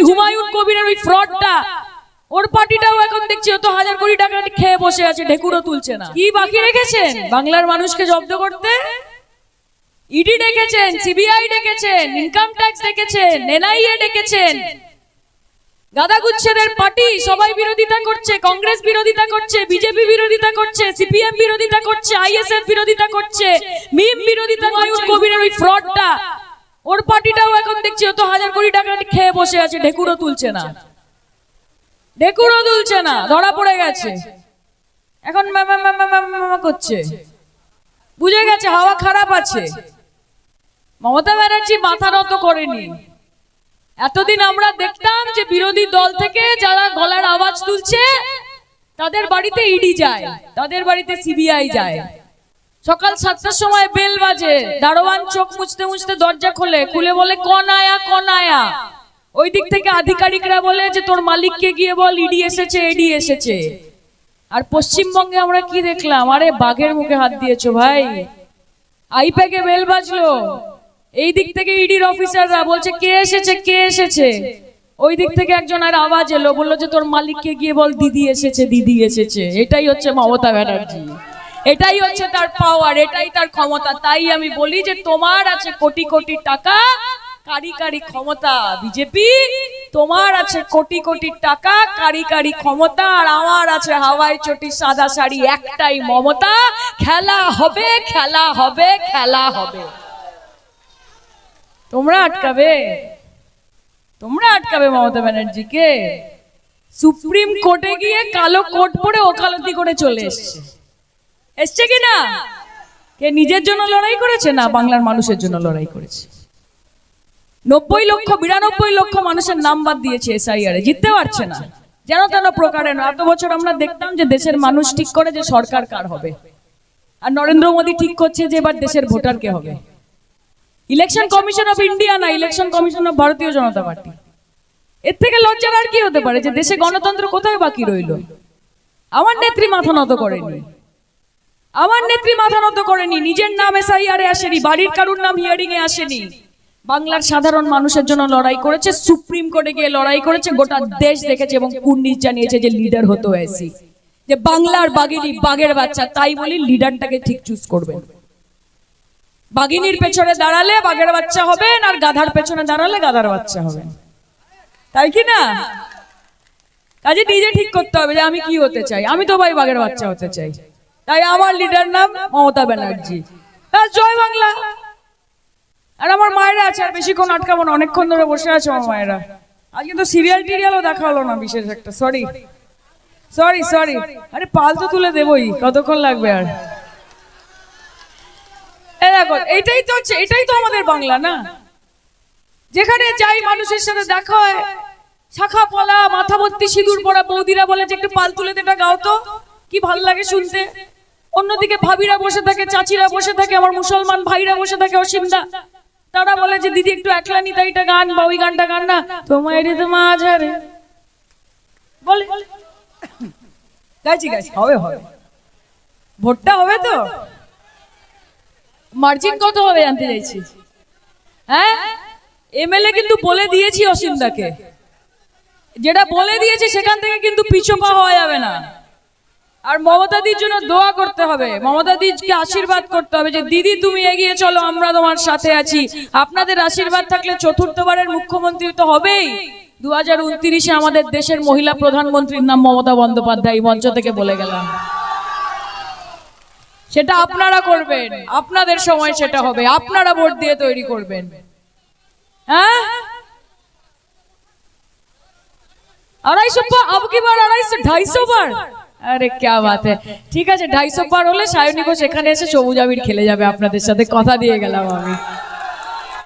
হুমায়ুন কবিরের ওই ফ্রডটা, ওর পার্টিটাও এখন দেখছি ও তো 1000 কোটি টাকা খেয়ে বসে আছে, ঢেকুরও তুলছে না। কি বাকি রেখেছেন বাংলার মানুষকে জব্দ করতে? ইডি ডেকেছেন, সিবিআই ডেকেছেন, ইনকাম ট্যাক্স ডেকেছেন, এনআইএ ডেকেছেন। গাদাগুচ্ছেদের পার্টি সবাই বিরোধিতা করছে, কংগ্রেস বিরোধিতা করছে, বিজেপি বিরোধিতা করছে, সিপিএম বিরোধিতা করছে, আইএসএফ বিরোধিতা করছে, মিম বিরোধিতা। হুমায়ুন কবিরের ওই ফ্রডটা, ওর পার্টিটাও এখন দেখছি ও তো 1000 কোটি টাকা খেয়ে বসে আছে, ঢেকুরও তুলছে না, ঢেকুরও তুলছে না, ধরা পড়ে গেছে। এখন মামা করছে, বুঝে গেছে হাওয়া খারাপ আছে। মমতা ব্যানার্জি মাথা নত করেনি। এতদিন আমরা দেখতাম যে বিরোধী দল থেকে যারা গলার আওয়াজ তুলছে তাদের বাড়িতে ইডি যায়, তাদের বাড়িতে সিবিআই যায়। সকাল 7টার সময় বেল বাজে, দারোয়ান চোখ মুছতে মুছতে দরজা খোলে, খুলে বলে কন আয়া কন আয়া। ওই দিক থেকে আধিকারিকরা বলে যে তোর মালিককে গিয়ে বল ইডি এসেছে, ইডি এসেছে। আর পশ্চিমবঙ্গে আমরা কি দেখলাম? আরে বাঘের মুখে হাত দিয়েছো ভাই। আইপ্যাকে বেল বাজলো, এই দিক থেকে ইডির অফিসাররা বলছে কে এসেছে, কে এসেছে। ওই দিক থেকে একজন আর আওয়াজ এলো, বললো যে তোর মালিককে গিয়ে বল দিদি এসেছে, দিদি এসেছে। এটাই হচ্ছে মমতা ব্যানার্জি, এটাই হচ্ছে তার পাওয়ার, এটাই তার ক্ষমতা। তাই আমি বলি যে তোমার আছে কোটি কোটি টাকা, কারিগরি ক্ষমতা বিজেপি, তোমার আছে কোটি কোটি টাকা, কারিগরি ক্ষমতা, আর আমার আছে হাওয়াই চটি সাদা শাড়ি, একটাই মমতা। খেলা হবে, খেলা হবে, খেলা হবে। তোমরা আটকাবে, তোমরা আটকাবে মমতা ব্যানার্জিকে? সুপ্রিম কোর্টে গিয়ে কালো কোট পরে ওকালতি করে চলে এসছে, এসছে কিনা? কে নিজের জন্য লড়াই করেছে? না, বাংলার মানুষের জন্য লড়াই করেছে। 90 লক্ষ 92 লক্ষ মানুষের নাম বাদ দিয়েছে এসআইআর এ, জিততে পারছে না। যেন তেন প্রকারে না। এত বছর আমরা দেখতাম যে দেশের মানুষ ঠিক করে যে সরকার কার হবে, আর নরেন্দ্র মোদী ঠিক করছে যে এবার দেশের ভোটার কে হবে। ইলেকশন কমিশন অফ ইন্ডিয়া না, ইলেকশন কমিশন অফ ভারতীয় জনতা পার্টি। এর থেকে লজ্জার আর কি হতে পারে? যে দেশে গণতন্ত্র কোথায় বাকি রইল? আমার নেত্রী মাথা নত করেনি, আমার নেত্রী মাথা নত করেনি। নিজের নাম এসআইআর এ আসেনি, বাড়ির কারুর নাম হিয়ারিং এ আসেনি। বাংলার সাধারণ মানুষের জন্য লড়াই করেছে, সুপ্রিম কোর্টে গিয়ে লড়াই করেছে, গোটা দেশ দেখেছে এবং কুর্নিশ জানিয়েছে যে লিডার হতে হয়েছে, যে বাংলার বাগিনী বাঘের বাচ্চা। তাই বলি লিডারটাকে ঠিক চুজ করবেন। বাগিনীর পেছনে দাঁড়ালে বাঘের বাচ্চা হবেন, আর গাধার পেছনে দাঁড়ালে গাধার বাচ্চা হবেন, তাই কি না? কাজে নিজে ঠিক করতে হবে যে আমি কি হতে চাই। আমি তো ভাই বাঘের বাচ্চা হতে চাই, তাই আমার লিডার নাম মমতা ব্যানার্জি। জয় বাংলা। আর আমার মায়েরা আছে, আর বেশিক্ষণ আটকাবো না, অনেকক্ষণ ধরে বসে আছে আমার মায়েরা। আজকে তো সিরিয়াল টিরিয়ালও দেখা হলো না বিশেষ একটা, সরি সরি সরি। আরে পাল তো তুলে দেবই, কতক্ষণ লাগবে আর? দেখো, এইটাই তো হচ্ছে, এটাই তো আমাদের বাংলা না? যেখানে যাই মানুষের সাথে দেখা হয়, শাখা পলা মাথা ভর্তি সিঁদুর পরা বৌদিরা বলে যে একটু পাল তুলে দেটা গাও তো, কি ভাল লাগে শুনতে। অন্যদিকে ভাবিরা বসে থাকে, চাচিরা বসে থাকে, আমার মুসলমান ভাইরা বসে থাকে, অসীমদা, তারা বলে যে দিদি একটু একলা নিতাইটা গান বা ওই গানটা গান না, তোমার তো মাঝারে বলে। গাইছি গাইছি, হবে হবে, ভোটটা হবে তো। মার্জিন কত হবে জানতে চাইছি? হ্যাঁ, এমএলএ কিন্তু বলে দিয়েছি অসীমদাকে, যেটা বলে দিয়েছি সেখান থেকে কিন্তু পিছু পা হওয়া যাবে না। আর মমতাদির জন্য দোয়া করতে হবে, মমতাদিকে আশীর্বাদ করতে হবে যে দিদি তুমি এগিয়ে চলো, আমরা তোমার সাথে আছি। আপনাদের আশীর্বাদ থাকলে চতুর্থবারের মুখ্যমন্ত্রী তো হবেই। 2029-এ আমাদের দেশের মহিলা প্রধানমন্ত্রীর নাম মমতা বন্দ্যোপাধ্যায়, মঞ্চ থেকে বলে গেলাম। সেটা আপনারা করবেন, আপনাদের সময় সেটা হবে, আপনারা ভোট দিয়ে তৈরি করবেন। হ্যাঁ, 250 বার, अब की बार 250 বার। আরে क्या बात है, ঠিক আছে 250 বার হলে সায়নী ঘোষ এখানে এসে সবুজ আবির খেলে যাবে আপনাদের সাথে, কথা দিয়ে গেলাম আমি।